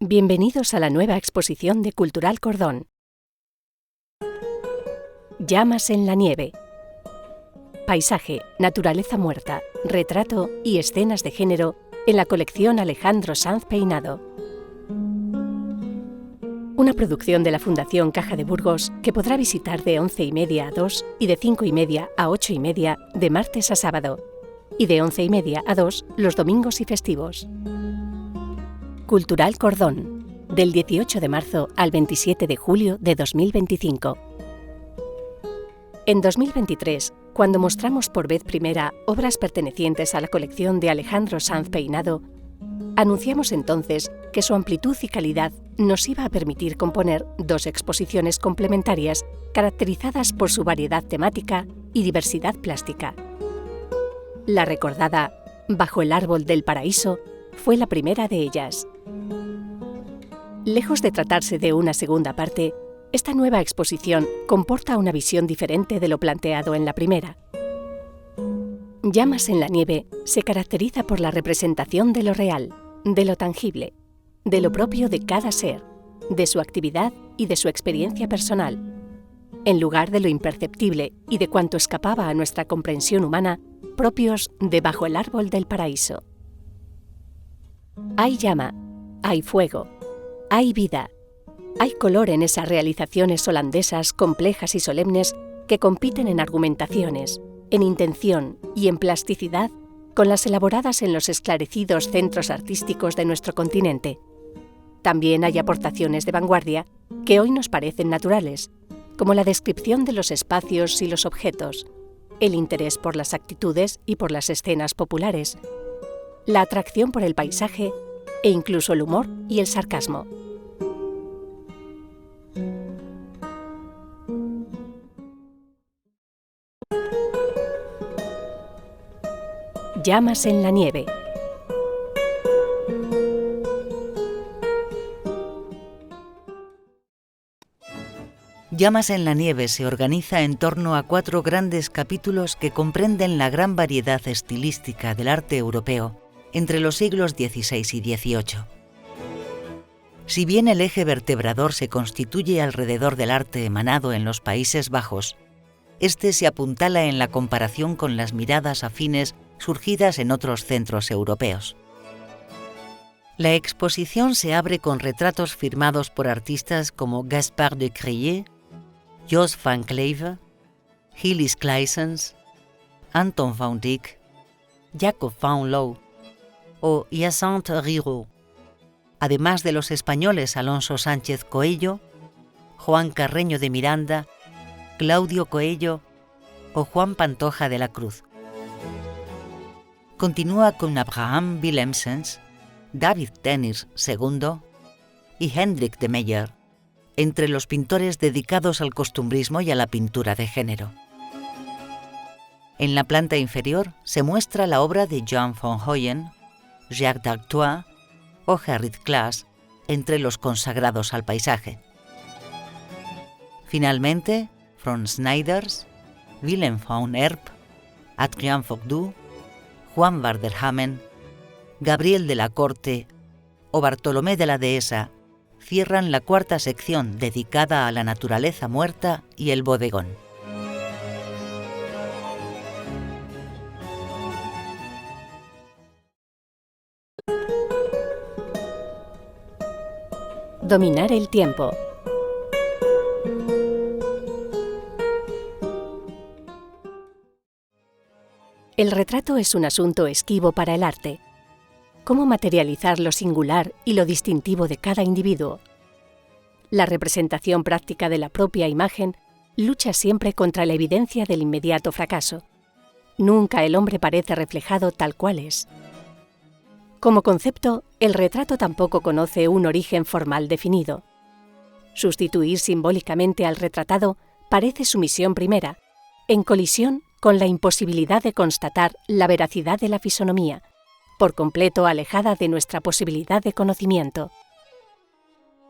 Bienvenidos a la nueva exposición de Cultural Cordón. Llamas en la nieve. Paisaje, naturaleza muerta, retrato y escenas de género en la colección Alejandro Sanz Peinado. Una producción de la Fundación Caja de Burgos que podrá visitar de 11:30 a 2 y de 5:30 a 8:30 de martes a sábado y de 11:30 a 2 los domingos y festivos. Cultural Cordón, del 18 de marzo al 27 de julio de 2025. En 2023, cuando mostramos por vez primera obras pertenecientes a la colección de Alejandro Sanz Peinado, anunciamos entonces que su amplitud y calidad nos iba a permitir componer dos exposiciones complementarias caracterizadas por su variedad temática y diversidad plástica. La recordada Bajo el árbol del paraíso fue la primera de ellas. Lejos de tratarse de una segunda parte, esta nueva exposición comporta una visión diferente de lo planteado en la primera. Llamas en la nieve se caracteriza por la representación de lo real, de lo tangible, de lo propio de cada ser, de su actividad y de su experiencia personal, en lugar de lo imperceptible y de cuanto escapaba a nuestra comprensión humana, propios de Bajo el árbol del paraíso. Hay llama, hay fuego, hay vida, hay color en esas realizaciones holandesas complejas y solemnes que compiten en argumentaciones, en intención y en plasticidad con las elaboradas en los esclarecidos centros artísticos de nuestro continente. También hay aportaciones de vanguardia que hoy nos parecen naturales, como la descripción de los espacios y los objetos, el interés por las actitudes y por las escenas populares, la atracción por el paisaje e incluso el humor y el sarcasmo. Llamas en la nieve. Llamas en la nieve se organiza en torno a 4 grandes capítulos que comprenden la gran variedad estilística del arte europeo entre los siglos XVI y XVIII. Si bien el eje vertebrador se constituye alrededor del arte emanado en los Países Bajos, este se apuntala en la comparación con las miradas afines surgidas en otros centros europeos. La exposición se abre con retratos firmados por artistas como Gaspard de Creye, Jos van Cleve, Gilles Claessens, Anton van Dyck, Jacob van Loo o Hyacinthe Rigaud, además de los españoles Alonso Sánchez Coello, Juan Carreño de Miranda, Claudio Coello o Juan Pantoja de la Cruz. Continúa con Abraham Willemsens, David Teniers II y Hendrik de Meyer, entre los pintores dedicados al costumbrismo y a la pintura de género. En la planta inferior se muestra la obra de Jan van Hoyen, Jacques d'Artois o Gerrit Klaas, entre los consagrados al paisaje. Finalmente, Frans Snijders, Willem van Erp, Adrien Fogdou, Juan Varderhamen, Gabriel de la Corte o Bartolomé de la Dehesa cierran la 4ª sección dedicada a la naturaleza muerta y el bodegón. Dominar el tiempo. El retrato es un asunto esquivo para el arte. ¿Cómo materializar lo singular y lo distintivo de cada individuo? La representación práctica de la propia imagen lucha siempre contra la evidencia del inmediato fracaso. Nunca el hombre parece reflejado tal cual es. Como concepto, el retrato tampoco conoce un origen formal definido. Sustituir simbólicamente al retratado parece su misión primera, en colisión con la imposibilidad de constatar la veracidad de la fisonomía, por completo alejada de nuestra posibilidad de conocimiento.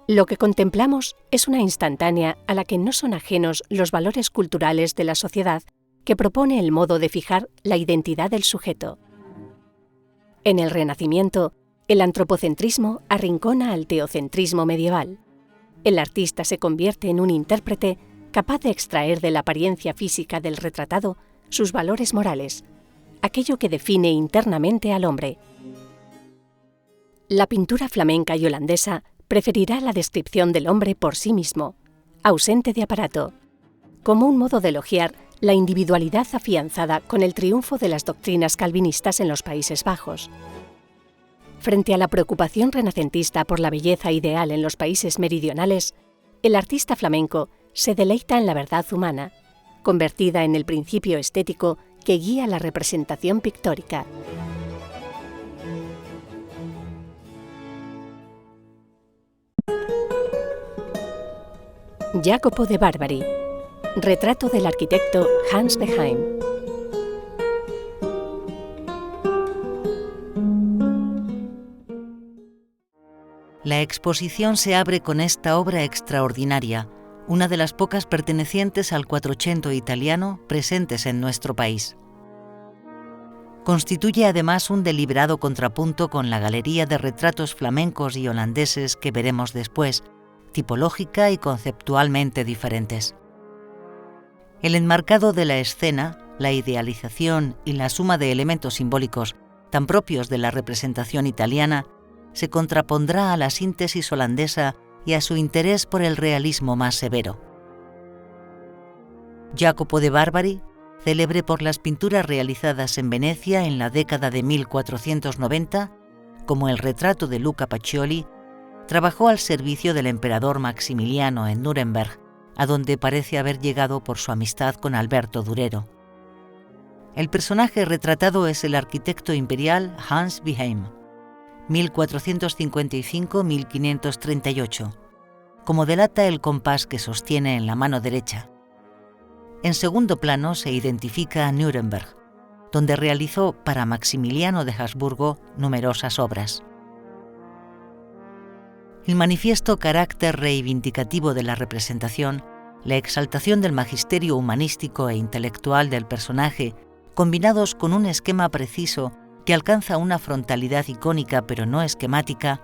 Lo que contemplamos es una instantánea a la que no son ajenos los valores culturales de la sociedad que propone el modo de fijar la identidad del sujeto. En el Renacimiento, El antropocentrismo arrincona al teocentrismo medieval. El artista se convierte en un intérprete capaz de extraer de la apariencia física del retratado sus valores morales, aquello que define internamente al hombre. La pintura flamenca y holandesa preferirá la descripción del hombre por sí mismo, ausente de aparato, como un modo de elogiar la individualidad afianzada con el triunfo de las doctrinas calvinistas en los Países Bajos. Frente a la preocupación renacentista por la belleza ideal en los países meridionales, el artista flamenco se deleita en la verdad humana, convertida en el principio estético que guía la representación pictórica. Jacopo de Barbari. Retrato del arquitecto Hans Beheim. La exposición se abre con esta obra extraordinaria, una de las pocas pertenecientes al Quattrocento italiano presentes en nuestro país. Constituye además un deliberado contrapunto con la galería de retratos flamencos y holandeses que veremos después, tipológica y conceptualmente diferentes. El enmarcado de la escena, la idealización y la suma de elementos simbólicos tan propios de la representación italiana se contrapondrá a la síntesis holandesa y a su interés por el realismo más severo. Jacopo de Barbari, célebre por las pinturas realizadas en Venecia en la década de 1490, como el retrato de Luca Pacioli, trabajó al servicio del emperador Maximiliano en Nuremberg, a donde parece haber llegado por su amistad con Alberto Durero. El personaje retratado es el arquitecto imperial Hans Beheim, 1455-1538, como delata el compás que sostiene en la mano derecha. En segundo plano se identifica a Nuremberg, donde realizó para Maximiliano de Habsburgo numerosas obras. El manifiesto carácter reivindicativo de la representación, la exaltación del magisterio humanístico e intelectual del personaje, combinados con un esquema preciso que alcanza una frontalidad icónica pero no esquemática,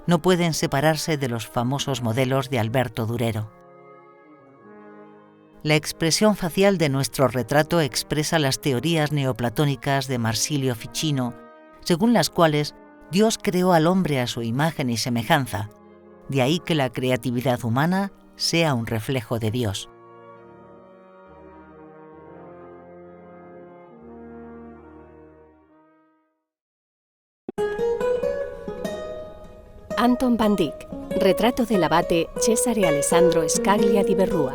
no pueden separarse de los famosos modelos de Alberto Durero. La expresión facial de nuestro retrato expresa las teorías neoplatónicas de Marsilio Ficino, según las cuales Dios creó al hombre a su imagen y semejanza, de ahí que la creatividad humana sea un reflejo de Dios. Anton van Dyck. Retrato del abate Cesare Alessandro Scaglia di Berrua.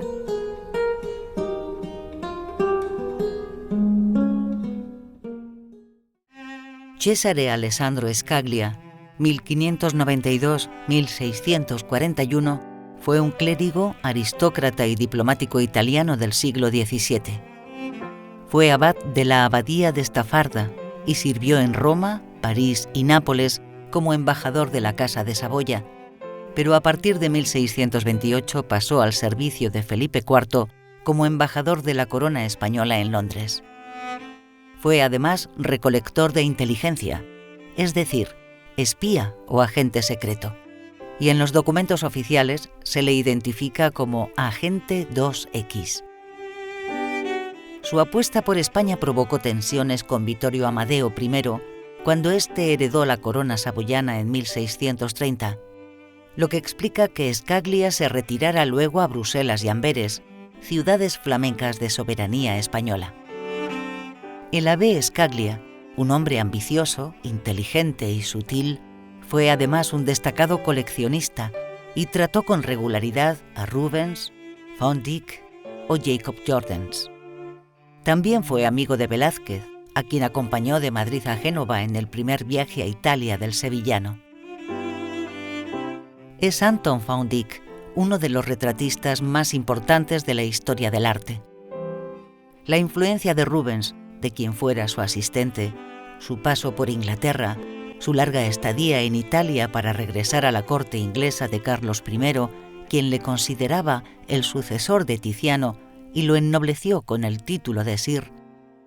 Cesare Alessandro Scaglia, 1592-1641, fue un clérigo, aristócrata y diplomático italiano del siglo XVII. Fue abad de la abadía de Staffarda y sirvió en Roma, París y Nápoles como embajador de la Casa de Saboya, pero a partir de 1628 pasó al servicio de Felipe IV como embajador de la corona española en Londres. Fue además recolector de inteligencia, es decir, espía o agente secreto, y en los documentos oficiales se le identifica como Agente 2X. Su apuesta por España provocó tensiones con Vittorio Amadeo I cuando éste heredó la corona saboyana en 1630, lo que explica que Scaglia se retirara luego a Bruselas y Amberes, ciudades flamencas de soberanía española. El abbé Scaglia, un hombre ambicioso, inteligente y sutil, fue además un destacado coleccionista y trató con regularidad a Rubens, Van Dyck o Jacob Jordaens. También fue amigo de Velázquez, a quien acompañó de Madrid a Génova en el primer viaje a Italia del sevillano. Es Anton van Dyck, uno de los retratistas más importantes de la historia del arte. La influencia de Rubens, de quien fuera su asistente, su paso por Inglaterra, su larga estadía en Italia para regresar a la corte inglesa de Carlos I, quien le consideraba el sucesor de Tiziano y lo ennobleció con el título de Sir,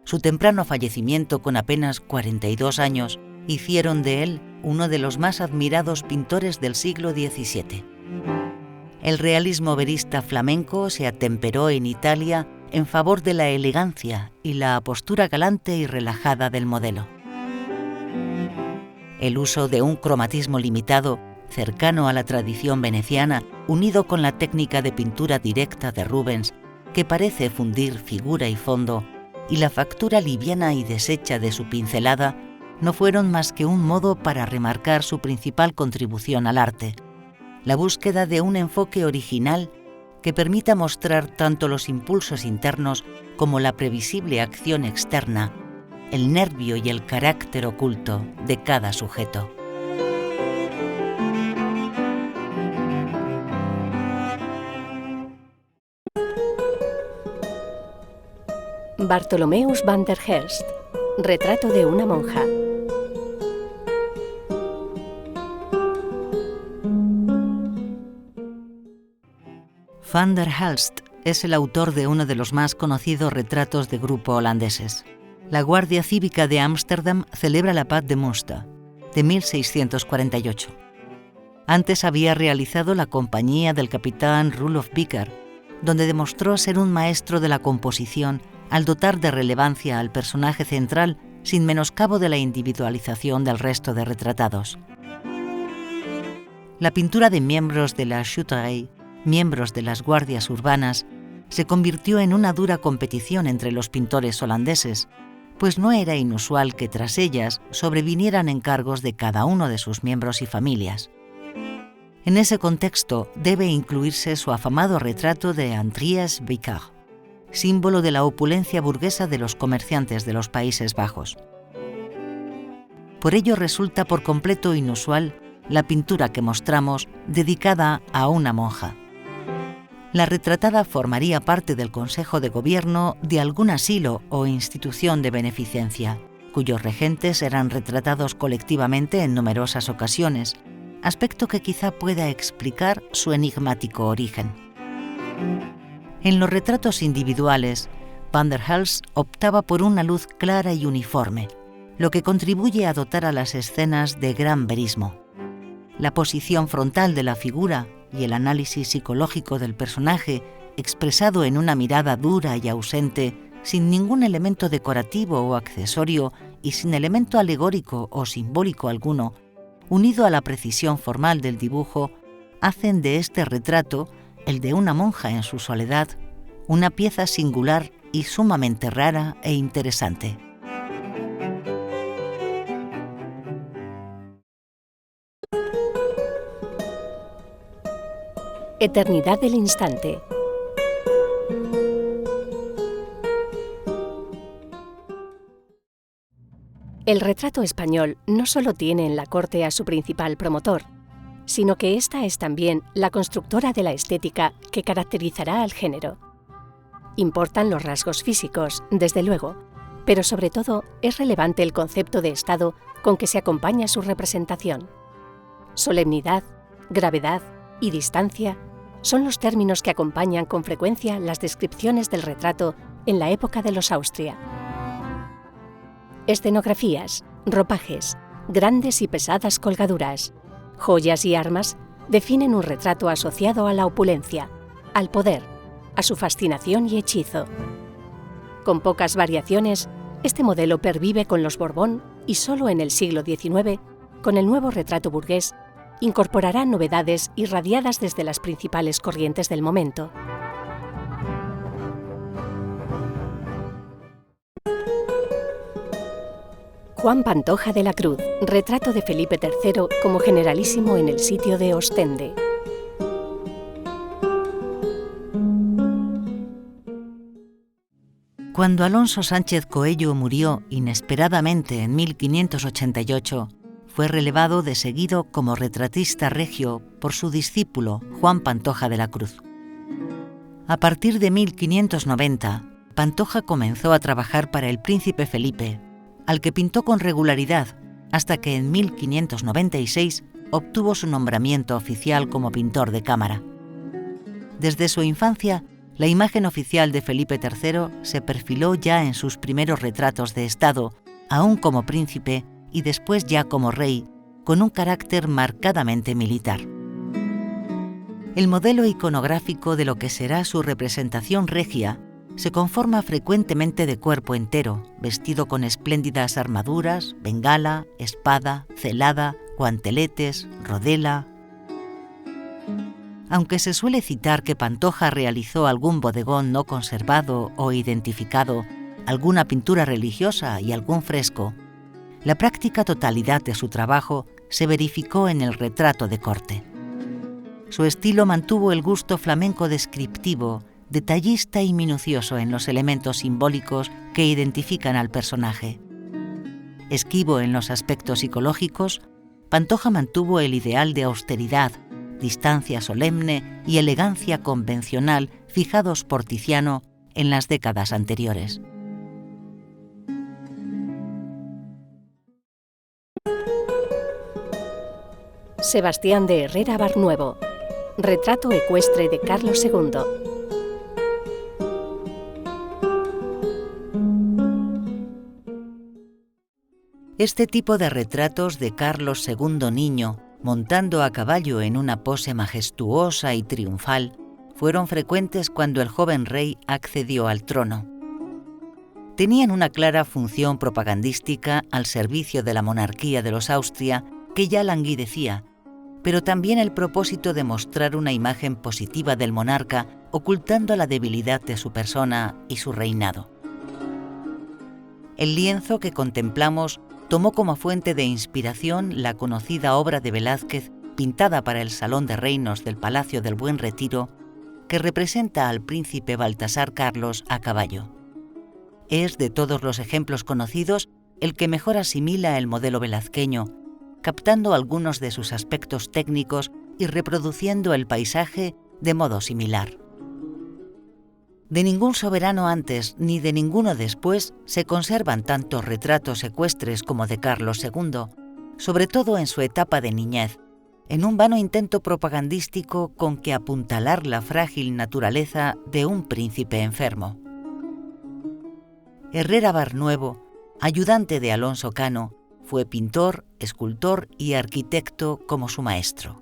su temprano fallecimiento con apenas 42 años hicieron de él uno de los más admirados pintores del siglo XVII. El realismo verista flamenco se atemperó en Italia en favor de la elegancia y la postura galante y relajada del modelo. El uso de un cromatismo limitado, cercano a la tradición veneciana, unido con la técnica de pintura directa de Rubens, que parece fundir figura y fondo, y la factura liviana y deshecha de su pincelada, no fueron más que un modo para remarcar su principal contribución al arte: la búsqueda de un enfoque original que permita mostrar tanto los impulsos internos como la previsible acción externa, el nervio y el carácter oculto de cada sujeto. Bartholomeus van der Helst, retrato de una monja. Van der Helst es el autor de uno de los más conocidos retratos de grupo holandeses. La Guardia Cívica de Ámsterdam celebra la Paz de Münster, de 1648. Antes había realizado La Compañía del capitán Roelof Bicker, donde demostró ser un maestro de la composición al dotar de relevancia al personaje central sin menoscabo de la individualización del resto de retratados. La pintura de miembros de la Schutterij, miembros de las guardias urbanas, se convirtió en una dura competición entre los pintores holandeses, pues no era inusual que tras ellas sobrevinieran encargos de cada uno de sus miembros y familias. En ese contexto debe incluirse su afamado retrato de Andries Bicker, símbolo de la opulencia burguesa de los comerciantes de los Países Bajos. Por ello resulta por completo inusual la pintura que mostramos dedicada a una monja. La retratada formaría parte del Consejo de Gobierno de algún asilo o institución de beneficencia, cuyos regentes eran retratados colectivamente en numerosas ocasiones, aspecto que quizá pueda explicar su enigmático origen. En los retratos individuales, van der Helst optaba por una luz clara y uniforme, lo que contribuye a dotar a las escenas de gran verismo. La posición frontal de la figura y el análisis psicológico del personaje, expresado en una mirada dura y ausente, sin ningún elemento decorativo o accesorio y sin elemento alegórico o simbólico alguno, unido a la precisión formal del dibujo, hacen de este retrato, el de una monja en su soledad, una pieza singular y sumamente rara e interesante. Eternidad del instante. El retrato español no solo tiene en la corte a su principal promotor, sino que ésta es también la constructora de la estética que caracterizará al género. Importan los rasgos físicos, desde luego, pero sobre todo es relevante el concepto de estado con que se acompaña su representación. Solemnidad, gravedad y distancia son los términos que acompañan con frecuencia las descripciones del retrato en la época de los Austria. Escenografías, ropajes, grandes y pesadas colgaduras, joyas y armas definen un retrato asociado a la opulencia, al poder, a su fascinación y hechizo. Con pocas variaciones, este modelo pervive con los Borbón y solo en el siglo XIX, con el nuevo retrato burgués, incorporará novedades irradiadas desde las principales corrientes del momento. Juan Pantoja de la Cruz, retrato de Felipe III como generalísimo en el sitio de Ostende. Cuando Alonso Sánchez Coello murió inesperadamente en 1588, fue relevado de seguido como retratista regio por su discípulo Juan Pantoja de la Cruz. A partir de 1590, Pantoja comenzó a trabajar para el príncipe Felipe, al que pintó con regularidad, hasta que en 1596 obtuvo su nombramiento oficial como pintor de cámara. Desde su infancia, la imagen oficial de Felipe III se perfiló ya en sus primeros retratos de Estado, aún como príncipe y después ya como rey, con un carácter marcadamente militar. El modelo iconográfico de lo que será su representación regia se conforma frecuentemente de cuerpo entero, vestido con espléndidas armaduras, bengala, espada, celada, guanteletes, rodela. Aunque se suele citar que Pantoja realizó algún bodegón no conservado o identificado, alguna pintura religiosa y algún fresco, la práctica totalidad de su trabajo se verificó en el retrato de corte. Su estilo mantuvo el gusto flamenco descriptivo, detallista y minucioso en los elementos simbólicos que identifican al personaje. Esquivo en los aspectos psicológicos, Pantoja mantuvo el ideal de austeridad, distancia solemne y elegancia convencional fijados por Tiziano en las décadas anteriores. Sebastián de Herrera Barnuevo. Retrato ecuestre de Carlos II. Este tipo de retratos de Carlos II niño, montando a caballo en una pose majestuosa y triunfal, fueron frecuentes cuando el joven rey accedió al trono. Tenían una clara función propagandística al servicio de la monarquía de los Austria, que ya languidecía, pero también el propósito de mostrar una imagen positiva del monarca, ocultando la debilidad de su persona y su reinado. El lienzo que contemplamos tomó como fuente de inspiración la conocida obra de Velázquez pintada para el Salón de Reinos del Palacio del Buen Retiro, que representa al príncipe Baltasar Carlos a caballo. Es, de todos los ejemplos conocidos, el que mejor asimila el modelo velazqueño, captando algunos de sus aspectos técnicos y reproduciendo el paisaje de modo similar. De ningún soberano antes ni de ninguno después se conservan tantos retratos ecuestres como de Carlos II, sobre todo en su etapa de niñez, en un vano intento propagandístico con que apuntalar la frágil naturaleza de un príncipe enfermo. Herrera Barnuevo, ayudante de Alonso Cano, fue pintor, escultor y arquitecto como su maestro.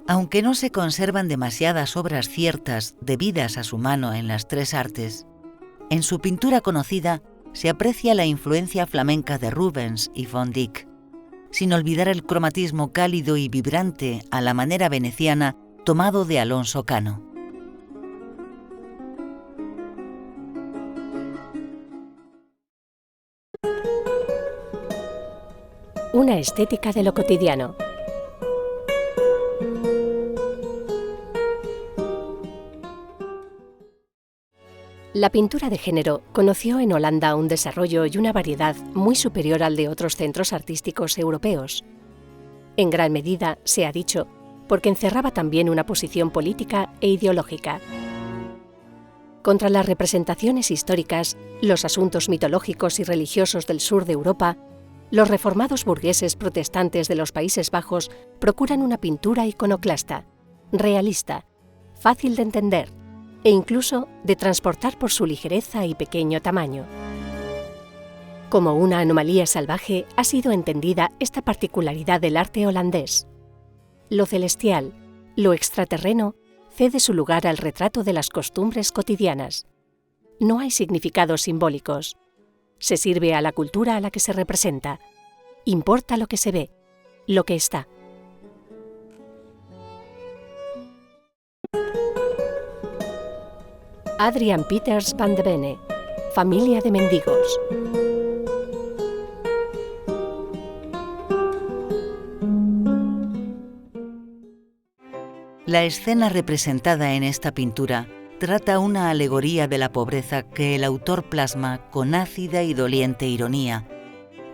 Aunque no se conservan demasiadas obras ciertas debidas a su mano en las tres artes, en su pintura conocida se aprecia la influencia flamenca de Rubens y Van Dyck, sin olvidar el cromatismo cálido y vibrante a la manera veneciana tomado de Alonso Cano. Una estética de lo cotidiano. La pintura de género conoció en Holanda un desarrollo y una variedad muy superior al de otros centros artísticos europeos. En gran medida, se ha dicho, porque encerraba también una posición política e ideológica. Contra las representaciones históricas, los asuntos mitológicos y religiosos del sur de Europa, los reformados burgueses protestantes de los Países Bajos procuran una pintura iconoclasta, realista, fácil de entender e incluso de transportar por su ligereza y pequeño tamaño. Como una anomalía salvaje ha sido entendida esta particularidad del arte holandés. Lo celestial, lo extraterreno, cede su lugar al retrato de las costumbres cotidianas. No hay significados simbólicos. Se sirve a la cultura a la que se representa. Importa lo que se ve, lo que está. Adrian Peters van de Bene, familia de mendigos. La escena representada en esta pintura trata una alegoría de la pobreza que el autor plasma con ácida y doliente ironía,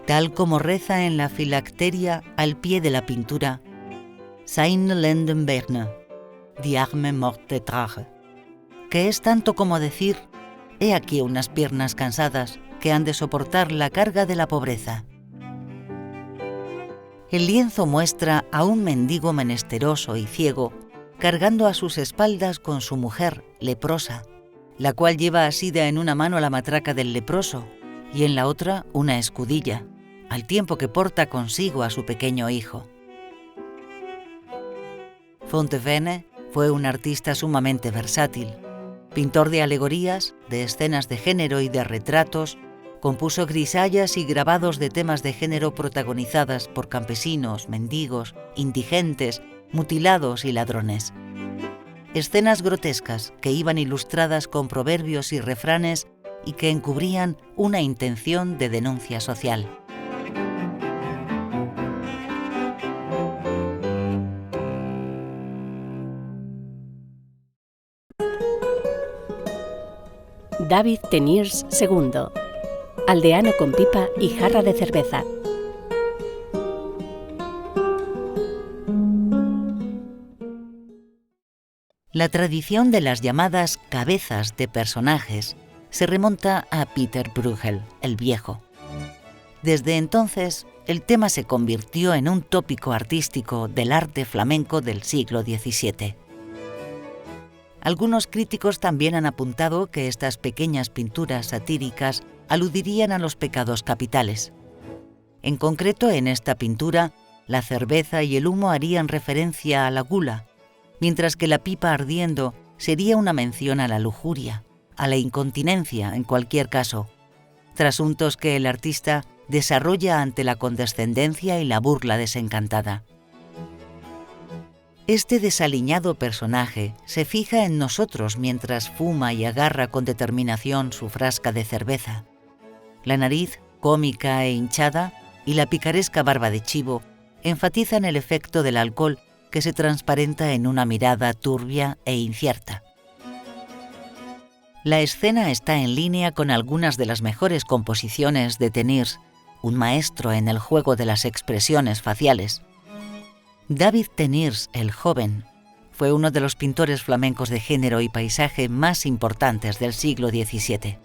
tal como reza en la filacteria al pie de la pintura «Seine Lenden Berne, die Arme morte trage», que es tanto como decir «He aquí unas piernas cansadas que han de soportar la carga de la pobreza». El lienzo muestra a un mendigo menesteroso y ciego cargando a sus espaldas con su mujer leprosa, la cual lleva asida en una mano la matraca del leproso y en la otra una escudilla, al tiempo que porta consigo a su pequeño hijo. Fontevenne fue un artista sumamente versátil. Pintor de alegorías, de escenas de género y de retratos, compuso grisallas y grabados de temas de género protagonizadas por campesinos, mendigos, indigentes, mutilados y ladrones. Escenas grotescas que iban ilustradas con proverbios y refranes y que encubrían una intención de denuncia social. David Teniers II, aldeano con pipa y jarra de cerveza. La tradición de las llamadas cabezas de personajes se remonta a Peter Bruegel, el Viejo. Desde entonces, el tema se convirtió en un tópico artístico del arte flamenco del siglo XVII. Algunos críticos también han apuntado que estas pequeñas pinturas satíricas aludirían a los pecados capitales. En concreto, en esta pintura, la cerveza y el humo harían referencia a la gula, mientras que la pipa ardiendo sería una mención a la lujuria, a la incontinencia en cualquier caso, trasuntos que el artista desarrolla ante la condescendencia y la burla desencantada. Este desaliñado personaje se fija en nosotros mientras fuma y agarra con determinación su frasca de cerveza. La nariz, cómica e hinchada, y la picaresca barba de chivo enfatizan el efecto del alcohol que se transparenta en una mirada turbia e incierta. La escena está en línea con algunas de las mejores composiciones de Teniers, un maestro en el juego de las expresiones faciales. David Teniers el Joven fue uno de los pintores flamencos de género y paisaje más importantes del siglo XVII.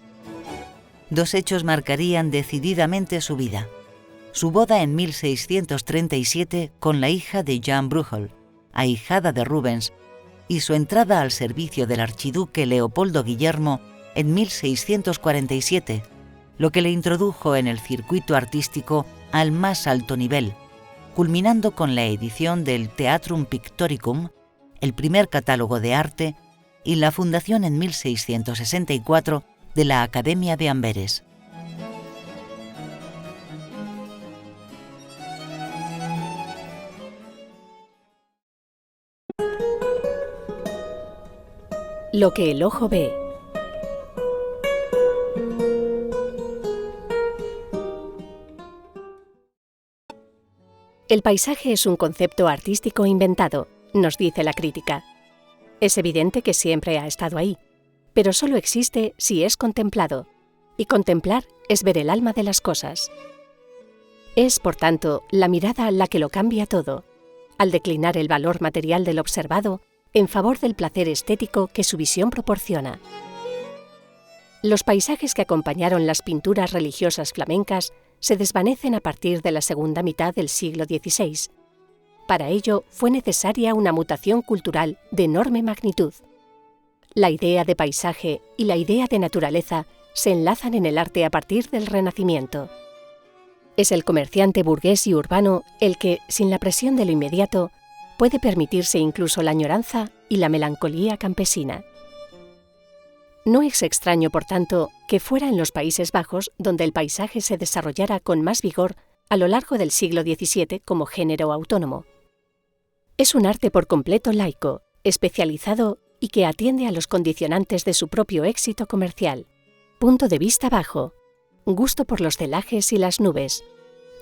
Dos hechos marcarían decididamente su vida: su boda en 1637 con la hija de Jan Bruegel, ahijada de Rubens, y su entrada al servicio del archiduque Leopoldo Guillermo en 1647, lo que le introdujo en el circuito artístico al más alto nivel, culminando con la edición del Theatrum Pictoricum, el primer catálogo de arte, y la fundación en 1664 de la Academia de Amberes. Lo que el ojo ve. El paisaje es un concepto artístico inventado, nos dice la crítica. Es evidente que siempre ha estado ahí, pero solo existe si es contemplado, y contemplar es ver el alma de las cosas. Es, por tanto, la mirada la que lo cambia todo, al declinar el valor material del observado en favor del placer estético que su visión proporciona. Los paisajes que acompañaron las pinturas religiosas flamencas se desvanecen a partir de la segunda mitad del siglo XVI. Para ello fue necesaria una mutación cultural de enorme magnitud. La idea de paisaje y la idea de naturaleza se enlazan en el arte a partir del Renacimiento. Es el comerciante burgués y urbano el que, sin la presión de lo inmediato, puede permitirse incluso la añoranza y la melancolía campesina. No es extraño, por tanto, que fuera en los Países Bajos donde el paisaje se desarrollara con más vigor a lo largo del siglo XVII como género autónomo. Es un arte por completo laico, especializado y que atiende a los condicionantes de su propio éxito comercial. Punto de vista bajo, gusto por los celajes y las nubes,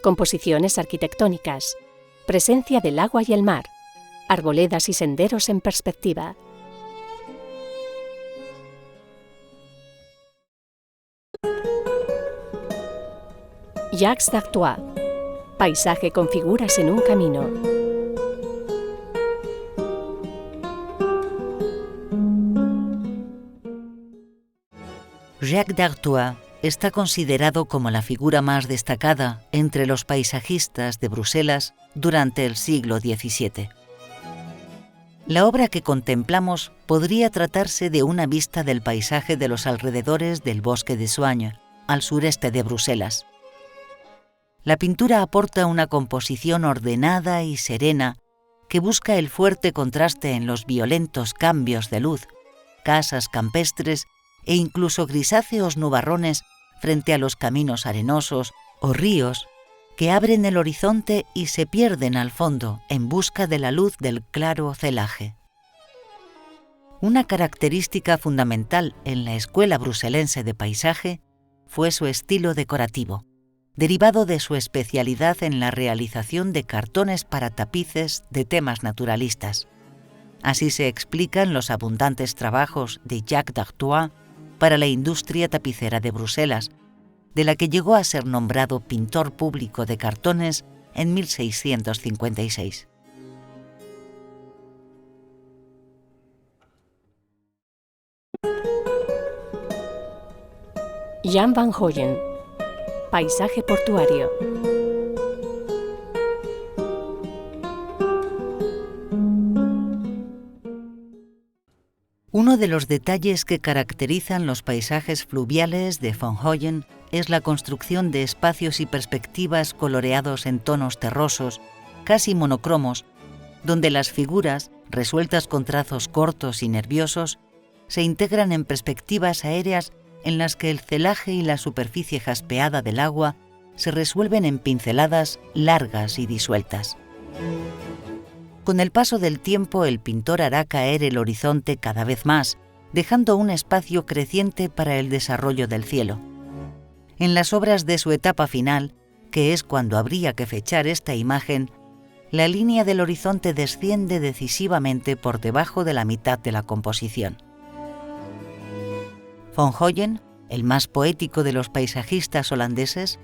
composiciones arquitectónicas, presencia del agua y el mar, arboledas y senderos en perspectiva. Jacques d'Arthois, paisaje con figuras en un camino. Jacques d'Arthois está considerado como la figura más destacada entre los paisajistas de Bruselas durante el siglo XVII. La obra que contemplamos podría tratarse de una vista del paisaje de los alrededores del bosque de Soignes, al sureste de Bruselas. la pintura aporta una composición ordenada y serena que busca el fuerte contraste en los violentos cambios de luz, casas campestres e incluso grisáceos nubarrones frente a los caminos arenosos o ríos que abren el horizonte y se pierden al fondo en busca de la luz del claro celaje. Una característica fundamental en la Escuela Bruselense de Paisaje fue su estilo decorativo, derivado de su especialidad en la realización de cartones para tapices de temas naturalistas. Así se explican los abundantes trabajos de Jacques d'Arthois para la industria tapicera de Bruselas, de la que llegó a ser nombrado pintor público de cartones en 1656. Jan van Hoyen, paisaje portuario. Uno de los detalles que caracterizan los paisajes fluviales de Van Hoyen es la construcción de espacios y perspectivas coloreados en tonos terrosos, casi monocromos, donde las figuras, resueltas con trazos cortos y nerviosos, se integran en perspectivas aéreas en las que el celaje y la superficie jaspeada del agua se resuelven en pinceladas largas y disueltas. Con el paso del tiempo, el pintor hará caer el horizonte cada vez más, dejando un espacio creciente para el desarrollo del cielo. En las obras de su etapa final, que es cuando habría que fechar esta imagen, la línea del horizonte desciende decisivamente por debajo de la mitad de la composición. Van Hoyen, el más poético de los paisajistas holandeses,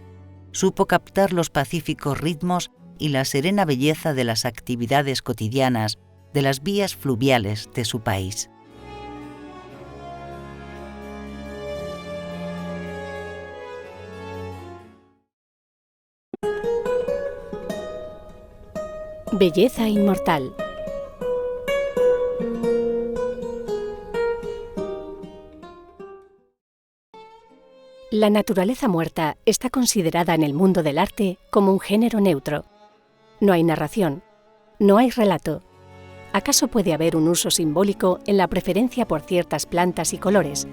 supo captar los pacíficos ritmos y la serena belleza de las actividades cotidianas de las vías fluviales de su país. Belleza inmortal. La naturaleza muerta está considerada en el mundo del arte como un género neutro. No hay narración, no hay relato. ¿Acaso puede haber un uso simbólico en la preferencia por ciertas plantas y colores,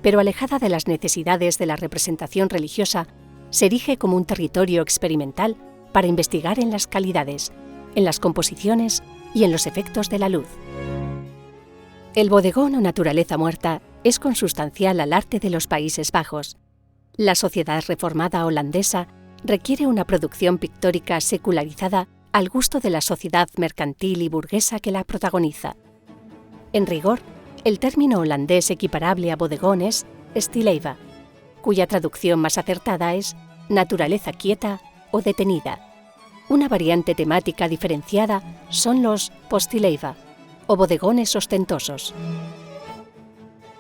pero alejada de las necesidades de la representación religiosa, se erige como un territorio experimental para investigar en las calidades, en las composiciones y en los efectos de la luz? El bodegón o naturaleza muerta es consustancial al arte de los Países Bajos. La sociedad reformada holandesa requiere una producción pictórica secularizada al gusto de la sociedad mercantil y burguesa que la protagoniza. En rigor, el término holandés equiparable a bodegón es stilleven, cuya traducción más acertada es naturaleza quieta o detenida. Una variante temática diferenciada son los postilleven, o bodegones ostentosos.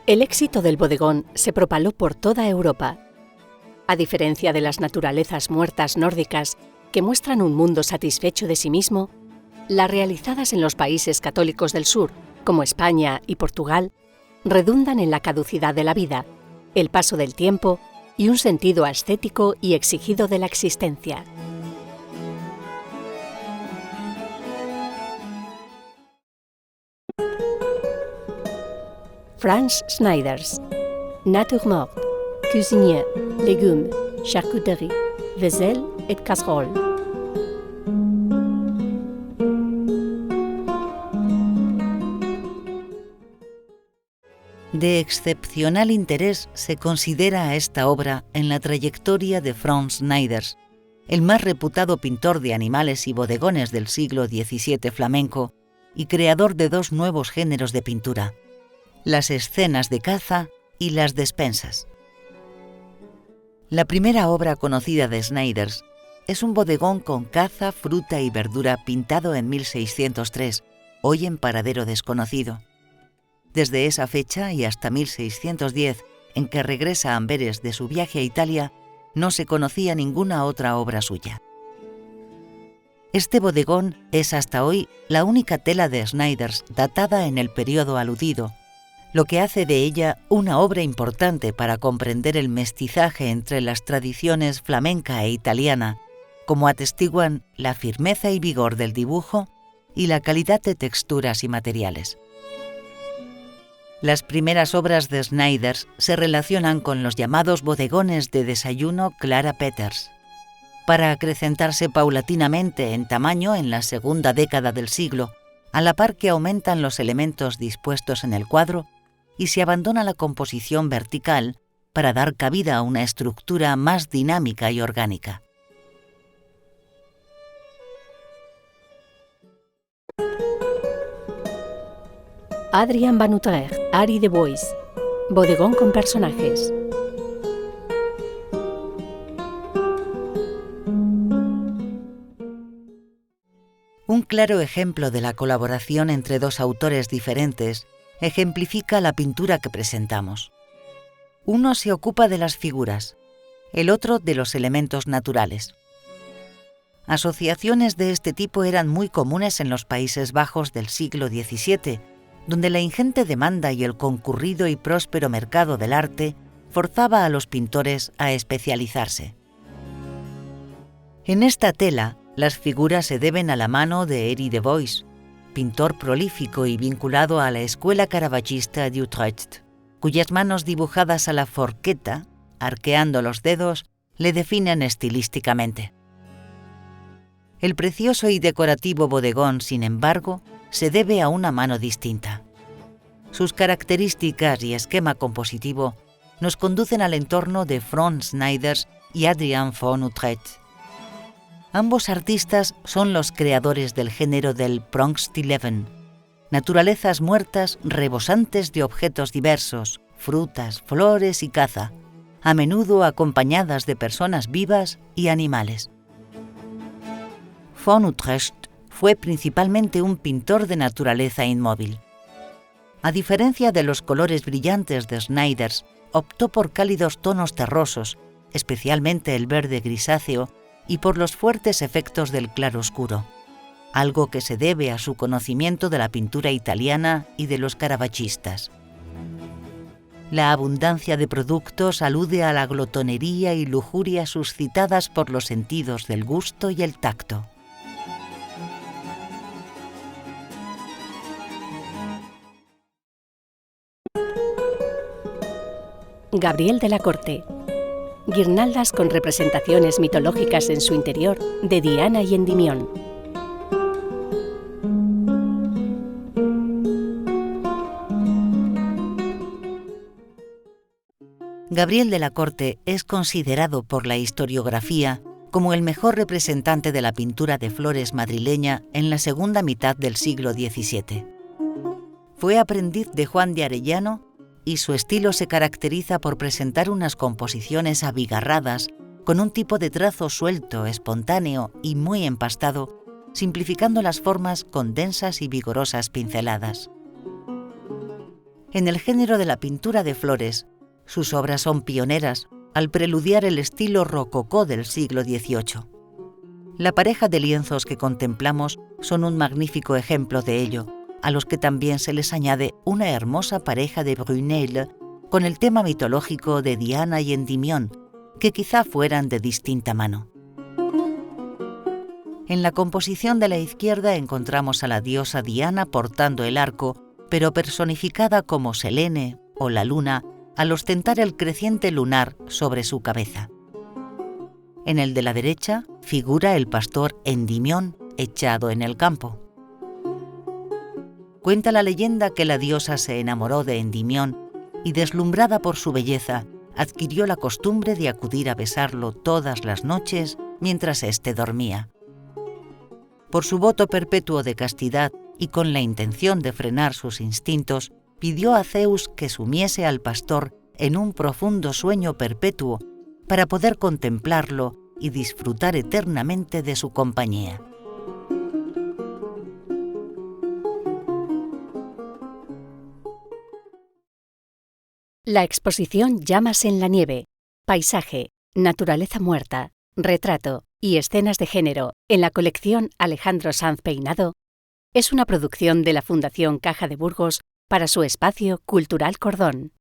El éxito del bodegón se propaló por toda Europa. A diferencia de las naturalezas muertas nórdicas, que muestran un mundo satisfecho de sí mismo, las realizadas en los países católicos del sur, como España y Portugal, redundan en la caducidad de la vida, el paso del tiempo y un sentido ascético y exigido de la existencia. Franz Schneiders, Nature morte, cuisinier, légumes, charcuterie, vaisselle et casserole. De excepcional interés se considera a esta obra en la trayectoria de Franz Schneiders, el más reputado pintor de animales y bodegones del siglo XVII flamenco y creador de dos nuevos géneros de pintura: las escenas de caza y las despensas. La primera obra conocida de Schneiders es un bodegón con caza, fruta y verdura pintado en 1603, hoy en paradero desconocido. Desde esa fecha y hasta 1610, en que regresa a Amberes de su viaje a Italia, no se conocía ninguna otra obra suya. Este bodegón es hasta hoy la única tela de Schneiders datada en el periodo aludido, lo que hace de ella una obra importante para comprender el mestizaje entre las tradiciones flamenca e italiana como atestiguan la firmeza y vigor del dibujo y la calidad de texturas y materiales. Las primeras obras de Snyders se relacionan con los llamados bodegones de desayuno Clara Peters, para acrecentarse paulatinamente en tamaño en la segunda década del siglo, a la par que aumentan los elementos dispuestos en el cuadro y se abandona la composición vertical para dar cabida a una estructura más dinámica y orgánica. Adrian Van Utrecht, Arie de Bois. Bodegón con personajes. Un claro ejemplo de la colaboración entre dos autores diferentes ejemplifica la pintura que presentamos. Uno se ocupa de las figuras, el otro de los elementos naturales. Asociaciones de este tipo eran muy comunes en los Países Bajos del siglo XVII, donde la ingente demanda y el concurrido y próspero mercado del arte forzaba a los pintores a especializarse. En esta tela, las figuras se deben a la mano de Arie de Bois, pintor prolífico y vinculado a la escuela caravagista de Utrecht, cuyas manos dibujadas a la forqueta, arqueando los dedos, le definen estilísticamente. El precioso y decorativo bodegón, sin embargo, se debe a una mano distinta. Sus características y esquema compositivo nos conducen al entorno de Franz Snyders y Adrian Van Utrecht. Ambos artistas son los creadores del género del Pronkstilleven, naturalezas muertas rebosantes de objetos diversos, frutas, flores y caza, a menudo acompañadas de personas vivas y animales. Van Utrecht fue principalmente un pintor de naturaleza inmóvil. A diferencia de los colores brillantes de Snyders, optó por cálidos tonos terrosos, especialmente el verde grisáceo, y por los fuertes efectos del claroscuro, algo que se debe a su conocimiento de la pintura italiana y de los caravaggistas. La abundancia de productos alude a la glotonería y lujuria suscitadas por los sentidos del gusto y el tacto. Gabriel de la Corte. Guirnaldas con representaciones mitológicas en su interior de Diana y Endimión. Gabriel de la Corte es considerado por la historiografía como el mejor representante de la pintura de flores madrileña en la segunda mitad del siglo XVII. Fue aprendiz de Juan de Arellano y su estilo se caracteriza por presentar unas composiciones abigarradas con un tipo de trazo suelto, espontáneo y muy empastado, simplificando las formas con densas y vigorosas pinceladas. En el género de la pintura de flores, sus obras son pioneras al preludiar el estilo rococó del siglo XVIII. La pareja de lienzos que contemplamos son un magnífico ejemplo de ello, a los que también se les añade una hermosa pareja de Brunel con el tema mitológico de Diana y Endimión, que quizá fueran de distinta mano. En la composición de la izquierda encontramos a la diosa Diana portando el arco, pero personificada como Selene o la luna, al ostentar el creciente lunar sobre su cabeza. En el de la derecha figura el pastor Endimión echado en el campo. Cuenta la leyenda que la diosa se enamoró de Endimión y, deslumbrada por su belleza, adquirió la costumbre de acudir a besarlo todas las noches mientras éste dormía. Por su voto perpetuo de castidad y con la intención de frenar sus instintos, pidió a Zeus que sumiese al pastor en un profundo sueño perpetuo para poder contemplarlo y disfrutar eternamente de su compañía. La exposición Llamas en la nieve, paisaje, naturaleza muerta, retrato y escenas de género en la colección Alejandro Sanz Peinado es una producción de la Fundación Caja de Burgos para su espacio Cultural Cordón.